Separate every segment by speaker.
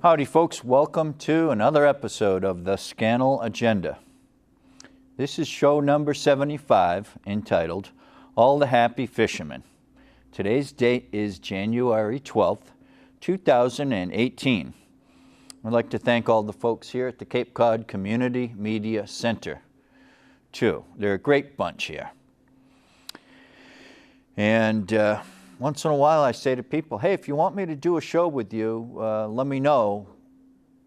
Speaker 1: Howdy folks, welcome to another episode of the Scannell Agenda. This is show number 75, entitled All the Happy Fishermen. Today's date is January 12th, 2018. I'd like to thank all the folks here at the Cape Cod Community Media Center, too. They're a great bunch here. And once in a while I say to people, hey, if you want me to do a show with you, let me know.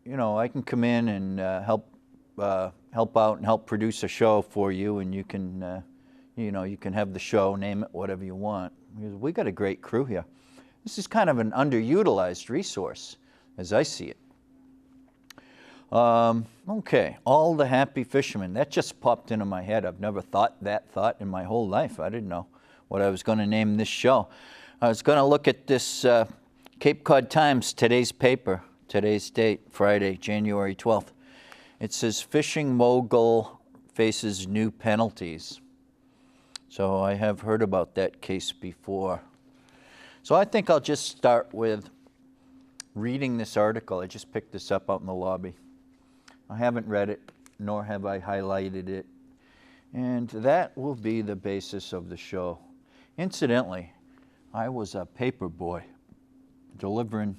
Speaker 1: You know, I can come in and help out and help produce a show for you, and you can, you can have the show, name it whatever you want. Because we got a great crew here. This is kind of an underutilized resource, as I see it. Okay, all the happy fishermen. That just popped into my head. I've never thought that thought in my whole life. I didn't know what I was going to name this show. I was going to look at this Cape Cod Times, today's paper, today's date, Friday, January 12th. It says, fishing mogul faces new penalties. So I have heard about that case before. So I think I'll just start with reading this article. I just picked this up out in the lobby. I haven't read it, nor have I highlighted it. And that will be the basis of the show. Incidentally, I was a paper boy delivering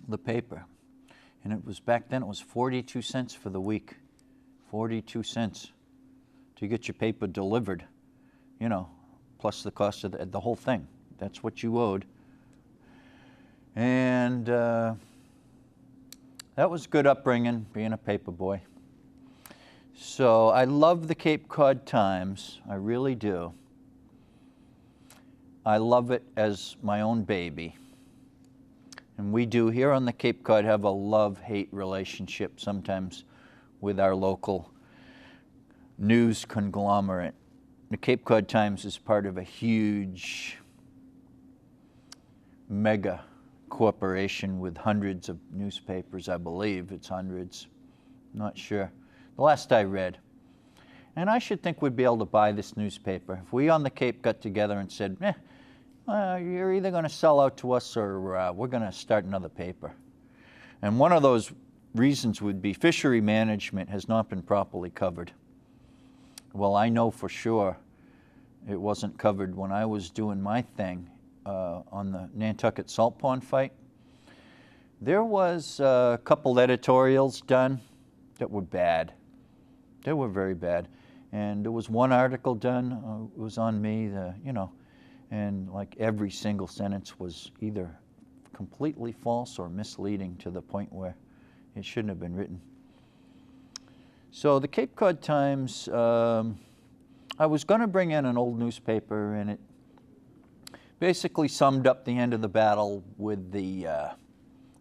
Speaker 1: the paper. And it was back then, it was 42 cents for the week. 42 cents to get your paper delivered, you know, plus the cost of the whole thing. That's what you owed. And that was good upbringing, being a paper boy. So I love the Cape Cod Times, I really do. I love it as my own baby. And we do here on the Cape Cod have a love-hate relationship sometimes with our local news conglomerate. The Cape Cod Times is part of a huge mega corporation with hundreds of newspapers, I believe. It's hundreds. Not sure. The last I read. And I should think we'd be able to buy this newspaper. If we on the Cape got together and said, you're either going to sell out to us or we're going to start another paper. And one of those reasons would be fishery management has not been properly covered. Well, I know for sure it wasn't covered when I was doing my thing on the Nantucket Salt Pond fight. There was a couple editorials done that were bad. They were very bad. And there was one article done, it was on me, and like every single sentence was either completely false or misleading to the point where it shouldn't have been written. So the Cape Cod Times, I was going to bring in an old newspaper, and it basically summed up the end of the battle with the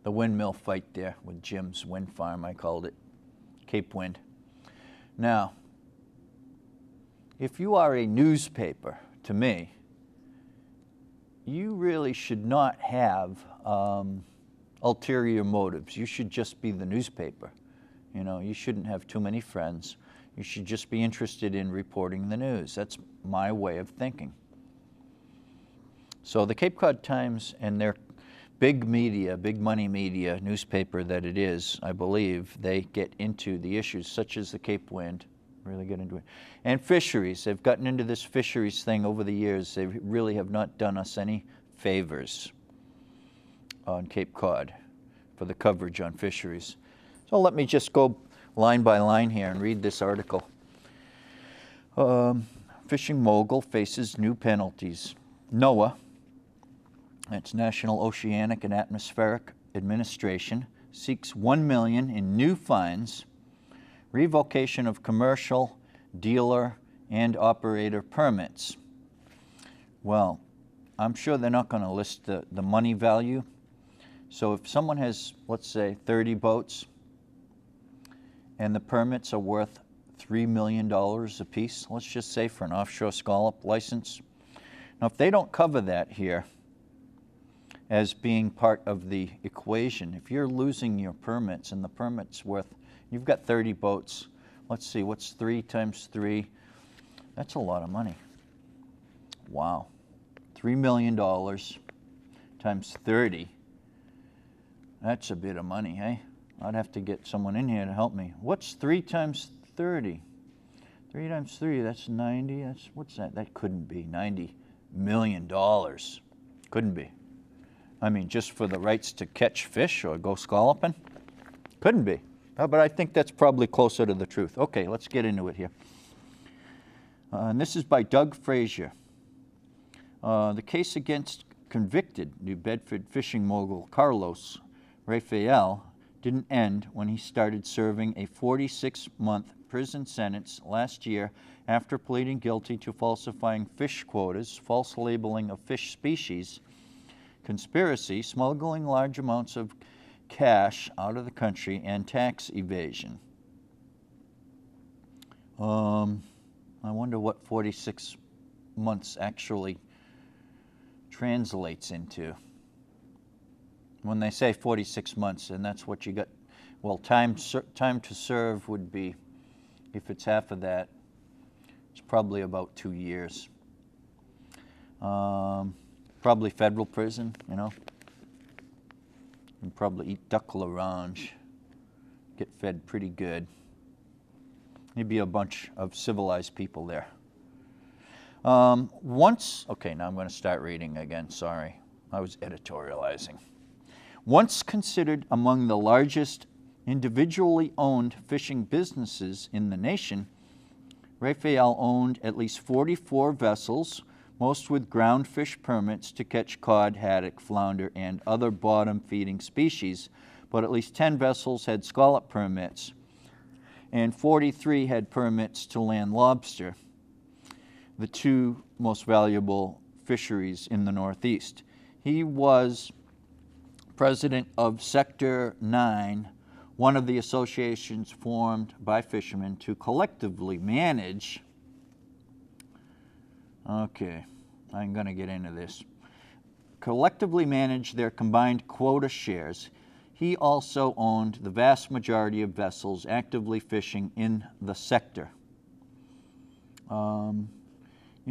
Speaker 1: windmill fight there with Jim's Wind Farm, I called it, Cape Wind. Now, if you are a newspaper, to me, you really should not have ulterior motives. You should just be the newspaper. You know, you shouldn't have too many friends. You should just be interested in reporting the news. That's my way of thinking. So the Cape Cod Times and their big media, big money media newspaper that it is, I believe, they get into the issues such as the Cape Wind, really get into it. And fisheries, they've gotten into this fisheries thing over the years. They really have not done us any favors on Cape Cod for the coverage on fisheries. So let me just go line by line here and read this article. Fishing mogul faces new penalties. NOAA, that's National Oceanic and Atmospheric Administration, seeks $1 million in new fines, revocation of commercial, dealer, and operator permits. Well, I'm sure they're not going to list the money value. So if someone has, let's say, 30 boats, and the permits are worth $3 million a piece, let's just say for an offshore scallop license. Now, if they don't cover that here as being part of the equation, if you're losing your permits and the permit's worth, you've got 30 boats, let's see, what's 3 times 3? That's a lot of money. Wow. $3 million times 30. That's a bit of money, hey? I'd have to get someone in here to help me. What's 3 times 30? 3 times 3, that's 90. What's that? That couldn't be $90 million. Couldn't be. I mean, just for the rights to catch fish or go scalloping? Couldn't be. But I think that's probably closer to the truth. Okay, let's get into it here. And this is by Doug Frazier. The case against convicted New Bedford fishing mogul Carlos Rafael didn't end when he started serving a 46-month prison sentence last year after pleading guilty to falsifying fish quotas, false labeling of fish species, conspiracy, smuggling large amounts of cash out of the country, and tax evasion. I wonder what 46 months actually translates into. When they say 46 months, and that's what you got, well, time to serve would be, if it's half of that, it's probably about 2 years. Probably federal prison, you know. And probably eat duck l'orange, get fed pretty good. Maybe a bunch of civilized people there. Okay, now I'm going to start reading again, sorry. I was editorializing. Once considered among the largest individually owned fishing businesses in the nation, Rafael owned at least 44 vessels, most with ground fish permits to catch cod, haddock, flounder, and other bottom-feeding species, but at least 10 vessels had scallop permits, and 43 had permits to land lobster, the 2 most valuable fisheries in the Northeast. He was president of Sector 9, one of the associations formed by fishermen to collectively manage, okay, I'm going to get into this, collectively manage their combined quota shares. He also owned the vast majority of vessels actively fishing in the sector. You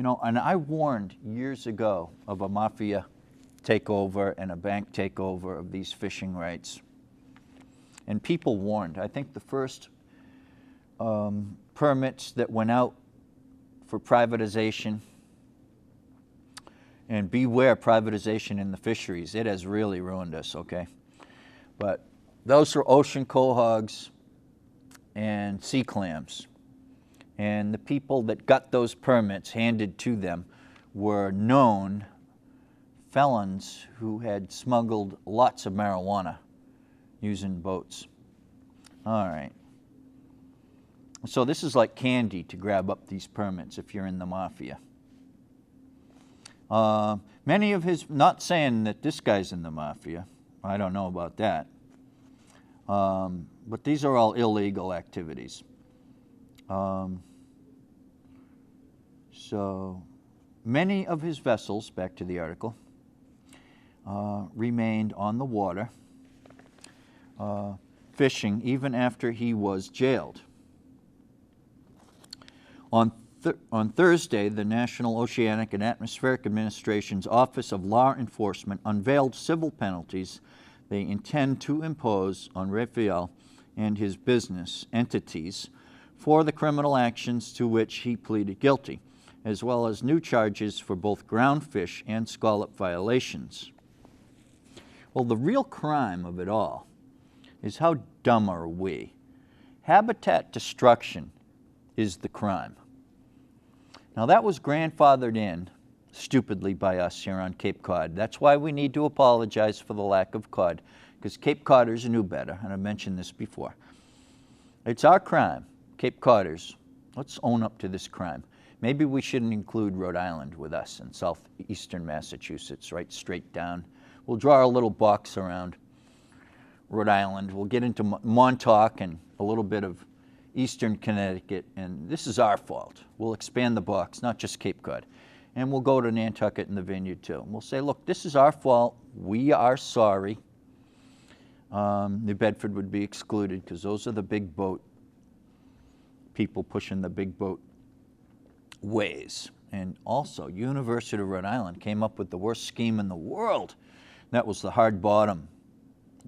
Speaker 1: know, and I warned years ago of a mafia takeover and a bank takeover of these fishing rights. And people warned. I think the first permits that went out for privatization, and beware privatization in the fisheries, it has really ruined us, okay? But those are ocean quahogs and sea clams. And the people that got those permits handed to them were known felons who had smuggled lots of marijuana using boats. All right. So this is like candy to grab up these permits if you're in the mafia. Many of his, not saying that this guy's in the mafia, I don't know about that, but these are all illegal activities. So many of his vessels, back to the article, remained on the water, fishing even after he was jailed. On Thursday, the National Oceanic and Atmospheric Administration's Office of Law Enforcement unveiled civil penalties they intend to impose on Rafael and his business entities for the criminal actions to which he pleaded guilty, as well as new charges for both ground fish and scallop violations. Well, the real crime of it all is how dumb are we? Habitat destruction is the crime. Now that was grandfathered in stupidly by us here on Cape Cod. That's why we need to apologize for the lack of cod, because Cape Codders knew better, and I mentioned this before. It's our crime, Cape Codders. Let's own up to this crime. Maybe we shouldn't include Rhode Island with us and southeastern Massachusetts, right straight down. We'll draw a little box around Rhode Island. We'll get into Montauk and a little bit of eastern Connecticut, and this is our fault. We'll expand the box, not just Cape Cod. And we'll go to Nantucket and the Vineyard too. And we'll say, look, this is our fault. We are sorry. New Bedford would be excluded because those are the big boat people pushing the big boat ways. And also, University of Rhode Island came up with the worst scheme in the world. That was the hard bottom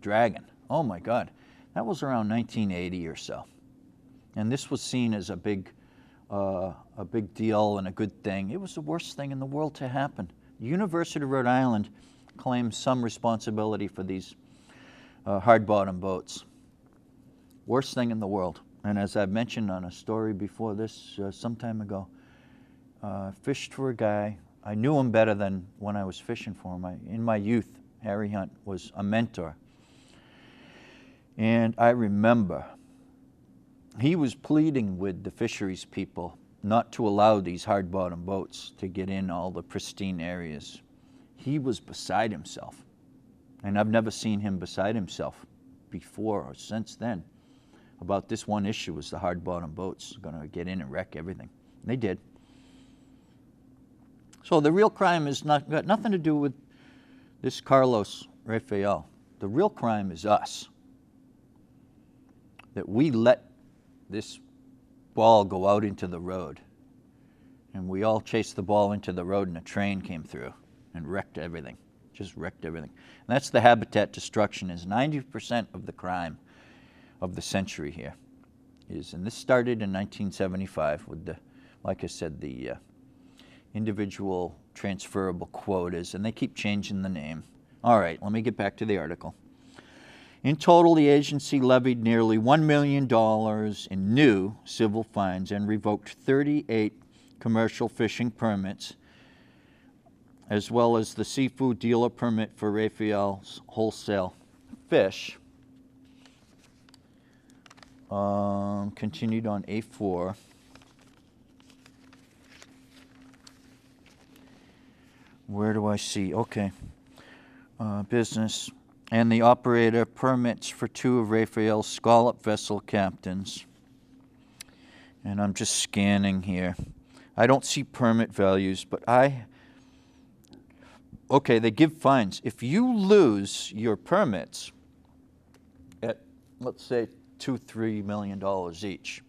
Speaker 1: dragon. Oh my God. That was around 1980 or so. And this was seen as a big deal and a good thing. It was the worst thing in the world to happen. The University of Rhode Island claims some responsibility for these hard-bottom boats. Worst thing in the world. And as I've mentioned on a story before this some time ago, fished for a guy. I knew him better than when I was fishing for him. In my youth, Harry Hunt was a mentor. And I remember he was pleading with the fisheries people not to allow these hard-bottom boats to get in all the pristine areas. He was beside himself. And I've never seen him beside himself before or since then about this one issue, was the hard-bottom boats going to get in and wreck everything. And they did. So the real crime has got nothing to do with this Carlos Rafael. The real crime is us. That we let this ball go out into the road. And we all chased the ball into the road and a train came through and wrecked everything. Just wrecked everything. And that's the habitat destruction, is 90% of the crime of the century here. And this started in 1975 with like I said, the individual transferable quotas, and they keep changing the name. All right, let me get back to the article. In total, the agency levied nearly $1 million in new civil fines and revoked 38 commercial fishing permits, as well as the seafood dealer permit for Rafael's wholesale fish. Continued on A4. Where do I see? Okay. Business. And the operator permits for 2 of Rafael's scallop vessel captains. And I'm just scanning here. I don't see permit values, but okay, they give fines. If you lose your permits at, let's say, $2-3 million each,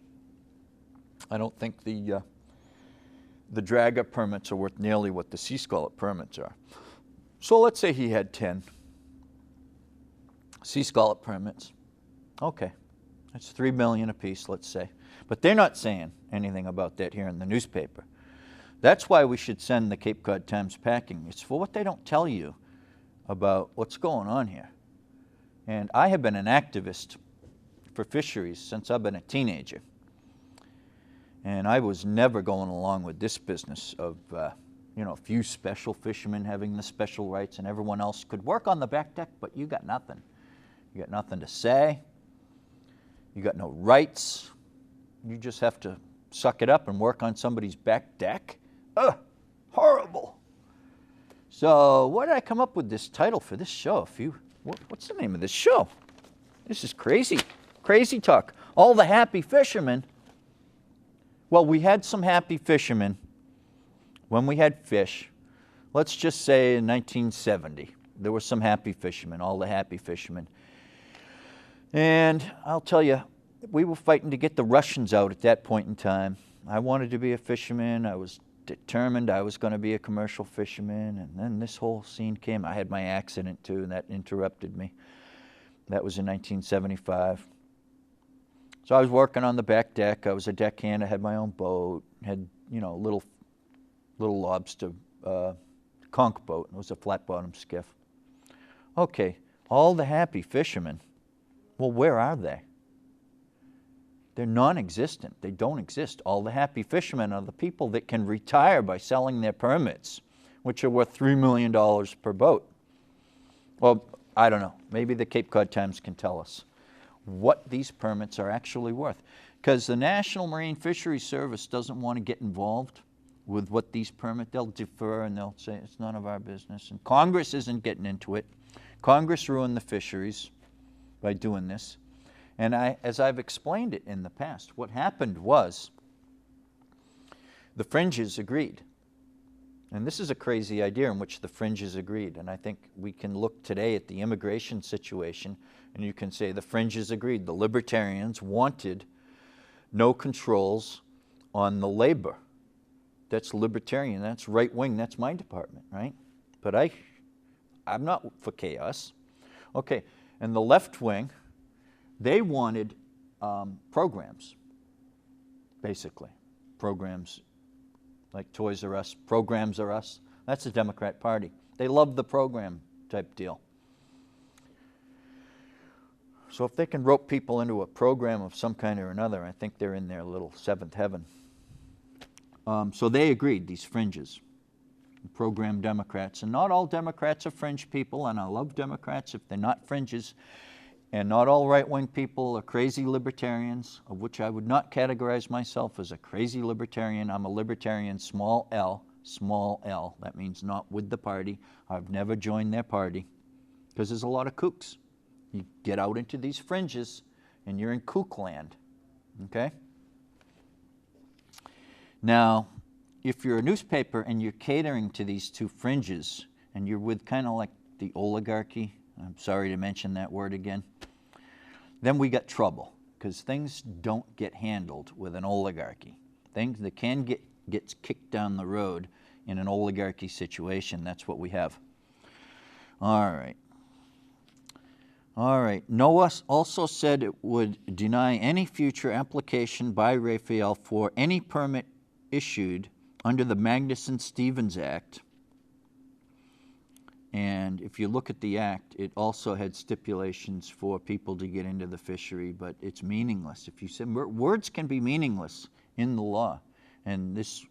Speaker 1: I don't think the dragger permits are worth nearly what the sea scallop permits are. So let's say he had 10 sea scallop permits. Okay, that's $3 million apiece, let's say. But they're not saying anything about that here in the newspaper. That's why we should send the Cape Cod Times packing. It's for what they don't tell you about what's going on here. And I have been an activist for fisheries since I've been a teenager. And I was never going along with this business of, a few special fishermen having the special rights and everyone else could work on the back deck, but you got nothing. You got nothing to say. You got no rights. You just have to suck it up and work on somebody's back deck. Ugh, horrible. So why did I come up with this title for this show? What's the name of this show? This is crazy. Crazy talk. All the happy fishermen. Well, we had some happy fishermen when we had fish. Let's just say in 1970, there were some happy fishermen, all the happy fishermen. And I'll tell you, we were fighting to get the Russians out at that point in time. I wanted to be a fisherman. I was determined I was going to be a commercial fisherman. And then this whole scene came. I had my accident too, and that interrupted me. That was in 1975. So I was working on the back deck. I was a deckhand. I had my own boat. Had, little lobster conch boat. It was a flat-bottom skiff. Okay, all the happy fishermen. Well, where are they? They're non-existent. They don't exist. All the happy fishermen are the people that can retire by selling their permits, which are worth $3 million per boat. Well, I don't know. Maybe the Cape Cod Times can tell us what these permits are actually worth. Because the National Marine Fisheries Service doesn't want to get involved with what these permits. They'll defer and they'll say it's none of our business. And Congress isn't getting into it. Congress ruined the fisheries by doing this. And as I've explained it in the past, what happened was the fringes agreed. And this is a crazy idea in which the fringes agreed. And I think we can look today at the immigration situation and you can say the fringes agreed. The libertarians wanted no controls on the labor. That's libertarian, that's right wing, that's my department, right? But I'm not for chaos. Okay, And the left wing, they wanted programs, basically. Programs like Toys R Us, Programs R Us. That's the Democrat Party. They love the program type deal. So if they can rope people into a program of some kind or another, I think they're in their little seventh heaven. So they agreed, these fringes, program Democrats. And not all Democrats are fringe people, and I love Democrats if they're not fringes. And not all right-wing people are crazy libertarians, of which I would not categorize myself as a crazy libertarian. I'm a libertarian, small L, small L. That means not with the party. I've never joined their party, because there's a lot of kooks. You get out into these fringes, and you're in kook land, okay? Now, if you're a newspaper and you're catering to these two fringes, and you're with kind of like the oligarchy, I'm sorry to mention that word again, then we got trouble, because things don't get handled with an oligarchy. Things that can gets kicked down the road in an oligarchy situation. That's what we have. All right. All right. Noah also said it would deny any future application by Raphael for any permit issued under the Magnuson-Stevens Act. And if you look at the act, it also had stipulations for people to get into the fishery, but it's meaningless. If you say words can be meaningless in the law, and this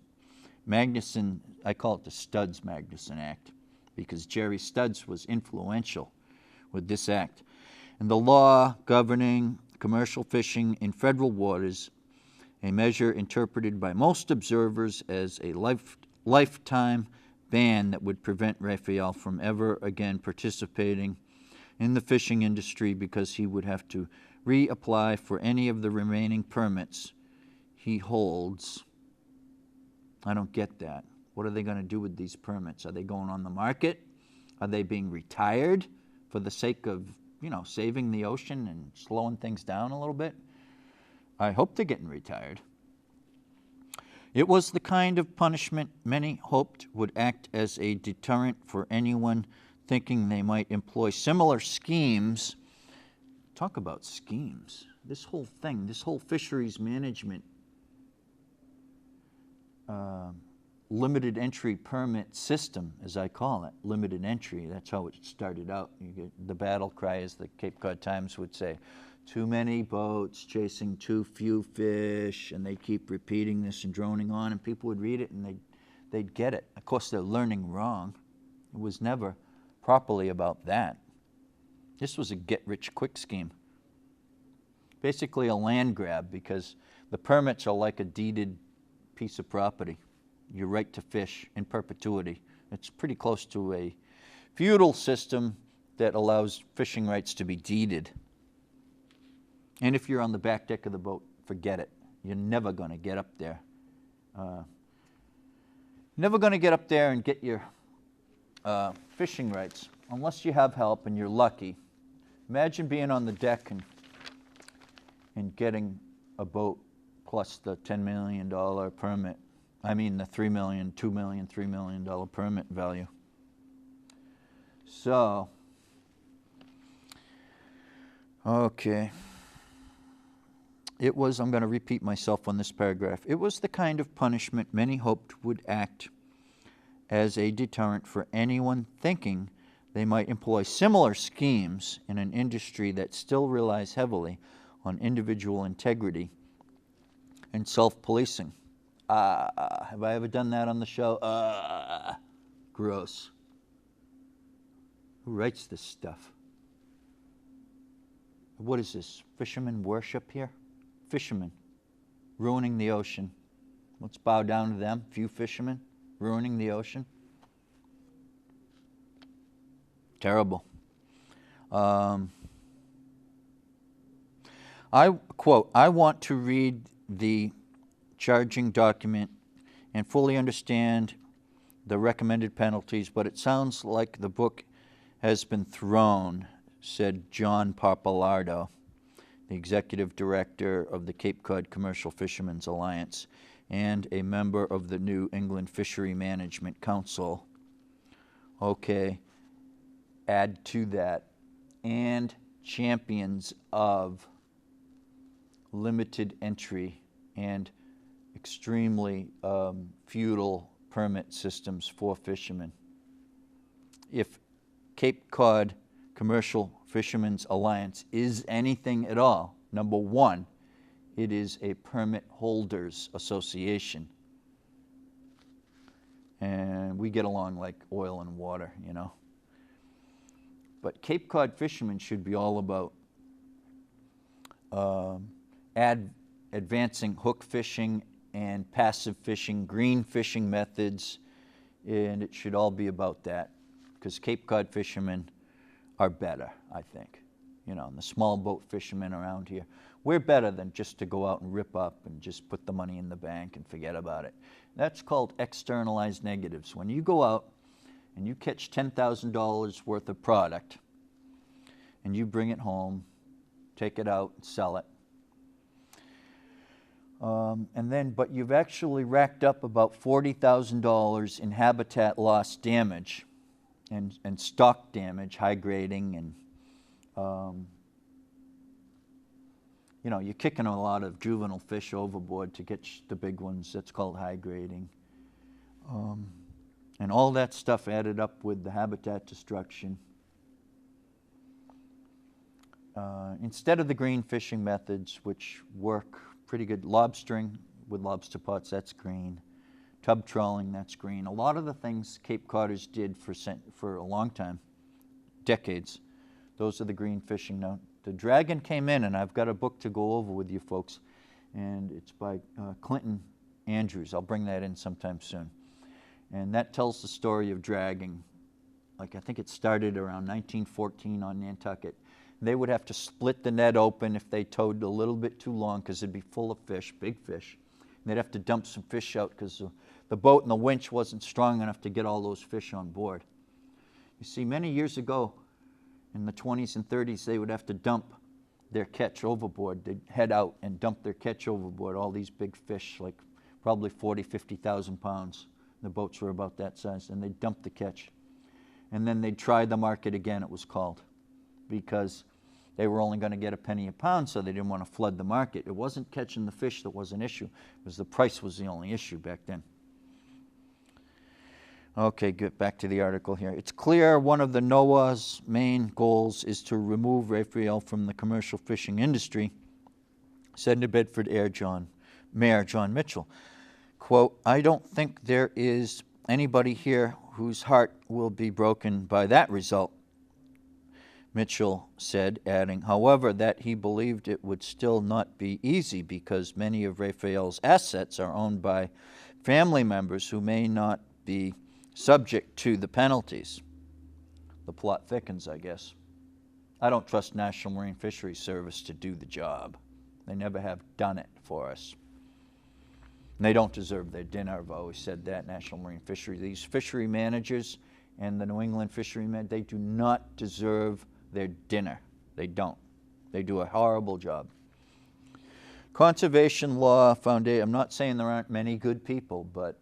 Speaker 1: Magnuson, I call it the Studs-Magnuson Act, because Jerry Studs was influential with this act. And the law governing commercial fishing in federal waters, a measure interpreted by most observers as a lifetime ban that would prevent Raphael from ever again participating in the fishing industry, because he would have to reapply for any of the remaining permits he holds. I don't get that. What are they going to do with these permits? Are they going on the market? Are they being retired for the sake of, you know, saving the ocean and slowing things down a little bit? I hope they're getting retired. It was the kind of punishment many hoped would act as a deterrent for anyone thinking they might employ similar schemes. Talk about schemes. This whole thing, this whole fisheries management limited entry permit system, as I call it, limited entry, that's how it started out. You get the battle cry, as the Cape Cod Times would say, too many boats chasing too few fish, and they keep repeating this and droning on, and people would read it and they'd get it. Of course, they're learning wrong. It was never properly about that. This was a get-rich-quick scheme. Basically a land grab, because the permits are like a deeded piece of property. Your right to fish in perpetuity. It's pretty close to a feudal system that allows fishing rights to be deeded. And if you're on the back deck of the boat, forget it. You're never going to get up there. Never going to get up there and get your fishing rights unless you have help and you're lucky. Imagine being on the deck and getting a boat plus the $10 million permit. I mean the $3 million, $2 million, $3 million permit value. So, okay. It was, I'm going to repeat myself on this paragraph, it was the kind of punishment many hoped would act as a deterrent for anyone thinking they might employ similar schemes in an industry that still relies heavily on individual integrity and self-policing. Have I ever done that on the show? Gross. Who writes this stuff? What is this? Fishermen worship here? Fishermen ruining the ocean. Let's bow down to them. Few fishermen ruining the ocean. Terrible. I quote, I want to read the charging document and fully understand the recommended penalties, but it sounds like the book has been thrown, said John Papalardo, the executive director of the Cape Cod Commercial Fishermen's Alliance and a member of the New England Fishery Management Council. Okay, add to that, and champions of limited entry and extremely feudal permit systems for fishermen. If Cape Cod Commercial Fishermen's Alliance is anything at all, number one, it is a permit holders association. And we get along like oil and water, you know. But Cape Cod fishermen should be all about advancing hook fishing and passive fishing, green fishing methods, and it should all be about that, because Cape Cod fishermen are better, I think. You know, and the small boat fishermen around here, we're better than just to go out and rip up and just put the money in the bank and forget about it. That's called externalized negatives. When you go out and you catch $10,000 worth of product and you bring it home, take it out and sell it, but you've actually racked up about $40,000 in habitat loss damage and stock damage, high grading, and you know, you're kicking a lot of juvenile fish overboard to get the big ones. That's called high grading. And all that stuff added up with the habitat destruction. Instead of the green fishing methods, which work pretty good, lobstering with lobster pots, that's green. Tub trawling, that's green. A lot of the things Cape Codders did for a long time, decades, those are the green fishing. Now, the dragon came in, and I've got a book to go over with you folks, and it's by Clinton Andrews. I'll bring that in sometime soon. And that tells the story of dragging. Like, I think it started around 1914 on Nantucket. They would have to split the net open if they towed a little bit too long, because it'd be full of fish, big fish. And they'd have to dump some fish out because the boat and the winch wasn't strong enough to get all those fish on board. You see, many years ago, in the 20s and 30s, they would have to dump their catch overboard. They'd head out and dump their catch overboard, all these big fish, like probably 40, 50,000 pounds. The boats were about that size, and they'd dump the catch. And then they'd try the market again, it was called, because they were only going to get a penny a pound, so they didn't want to flood the market. It wasn't catching the fish that was an issue. It was the price was the only issue back then. Okay, get back to the article here. It's clear one of the NOAA's main goals is to remove Raphael from the commercial fishing industry, said New Bedford Mayor John Mitchell. Quote, "I don't think there is anybody here whose heart will be broken by that result," Mitchell said, adding, however, that he believed it would still not be easy because many of Raphael's assets are owned by family members who may not be subject to the penalties. The plot thickens, I guess. I don't trust National Marine Fisheries Service to do the job. They never have done it for us. And they don't deserve their dinner. I've always said that, National Marine Fisheries. These fishery managers and the New England fishermen, they do not deserve their dinner. They don't. They do a horrible job. Conservation Law Foundation, I'm not saying there aren't many good people, but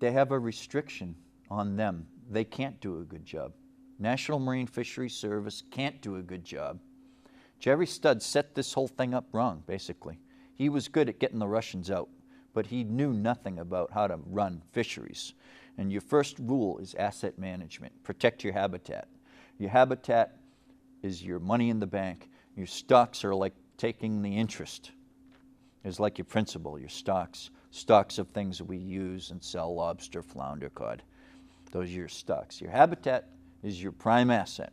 Speaker 1: they have a restriction on them. They can't do a good job. National Marine Fisheries Service can't do a good job. Jerry Studd set this whole thing up wrong, basically. He was good at getting the Russians out, but he knew nothing about how to run fisheries. And your first rule is asset management. Protect your habitat. Your habitat is your money in the bank. Your stocks are like taking the interest. It's like your principal, your stocks. Stocks of things that we use and sell, lobster, flounder, cod. Those are your stocks. Your habitat is your prime asset.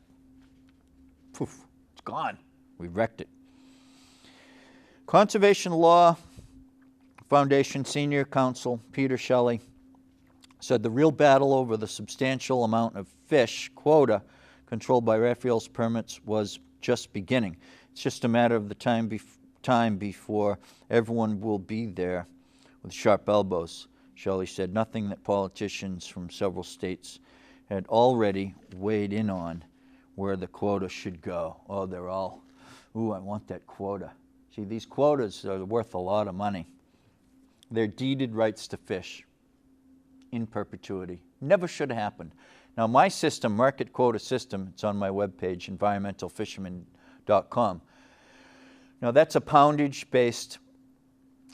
Speaker 1: Poof, it's gone. We wrecked it. Conservation Law Foundation Senior Counsel Peter Shelley said the real battle over the substantial amount of fish quota controlled by Raphael's permits was just beginning. It's just a matter of the time before everyone will be there with sharp elbows, Shelley said. Nothing that politicians from several states had already weighed in on where the quota should go. Oh, they're all, ooh, I want that quota. See, these quotas are worth a lot of money. They're deeded rights to fish in perpetuity. Never should have happened. Now my system, market quota system, it's on my webpage, environmentalfisherman.com. Now that's a poundage-based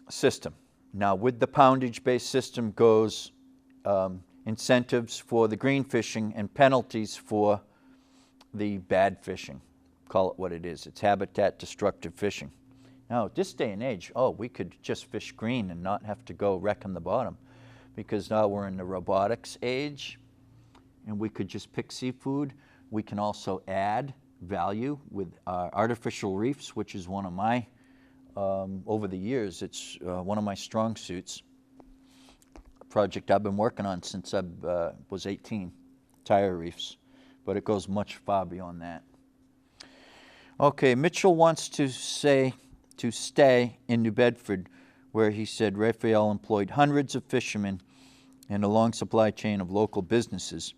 Speaker 1: system. Now with the poundage-based system goes incentives for the green fishing and penalties for the bad fishing. Call it what it is. It's habitat destructive fishing. Now, at this day and age, we could just fish green and not have to go wrecking the bottom, because now we're in the robotics age and we could just pick seafood. We can also add value with artificial reefs, which is one of my, over the years, it's one of my strong suits. A project I've been working on since I was 18, tire reefs, but it goes much far beyond that. Okay, Mitchell wants to stay in New Bedford, where he said Raphael employed hundreds of fishermen and a long supply chain of local businesses.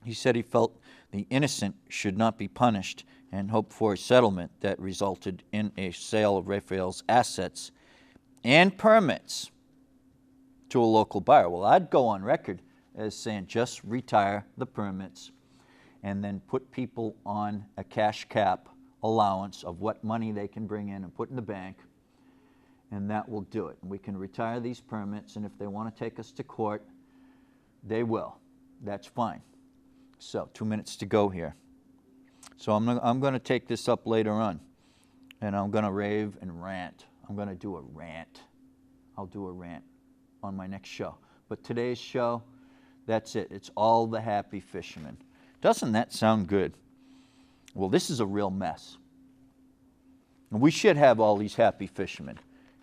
Speaker 1: He said he felt the innocent should not be punished and hoped for a settlement that resulted in a sale of Raphael's assets and permits to a local buyer. Well, I'd go on record as saying just retire the permits and then put people on a cash cap allowance of what money they can bring in and put in the bank, and that will do it. We can retire these permits, and if they want to take us to court, they will. That's fine. So 2 minutes to go here. So I'm going to take this up later on, and I'm going to rave and rant. I'm going to do a rant. I'll do a rant on my next show. But today's show, that's it. It's all the happy fishermen. Doesn't that sound good? Well, this is a real mess. And we should have all these happy fishermen.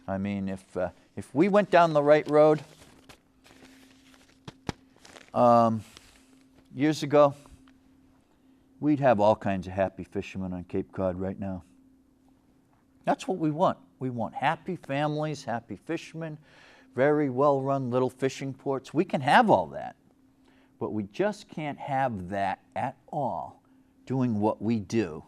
Speaker 1: I mean, if we went down the right road years ago, we'd have all kinds of happy fishermen on Cape Cod right now. That's what we want. We want happy families, happy fishermen, very well-run little fishing ports. We can have all that, but we just can't have that at all doing what we do,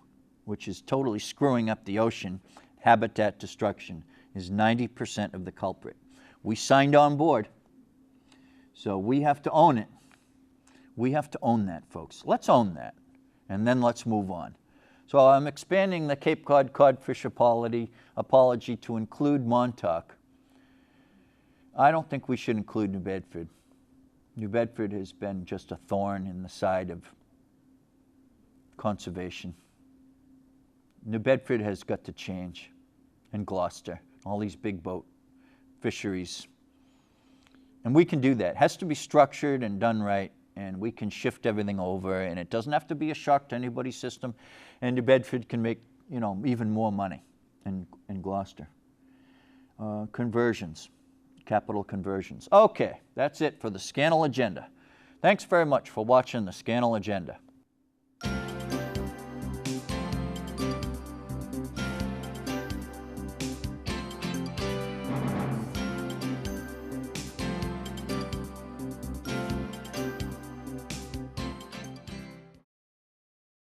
Speaker 1: which is totally screwing up the ocean. Habitat destruction is 90% of the culprit. We signed on board, so we have to own it. We have to own that, folks. Let's own that, and then let's move on. So I'm expanding the Cape Cod codfish apology to include Montauk. I don't think we should include New Bedford. New Bedford has been just a thorn in the side of conservation. New Bedford has got to change, and Gloucester, all these big boat fisheries. And we can do that. It has to be structured and done right, and we can shift everything over, and it doesn't have to be a shock to anybody's system, and New Bedford can make, even more money in Gloucester. Conversions, capital conversions. Okay, that's it for the Scannell Agenda. Thanks very much for watching the Scannell Agenda.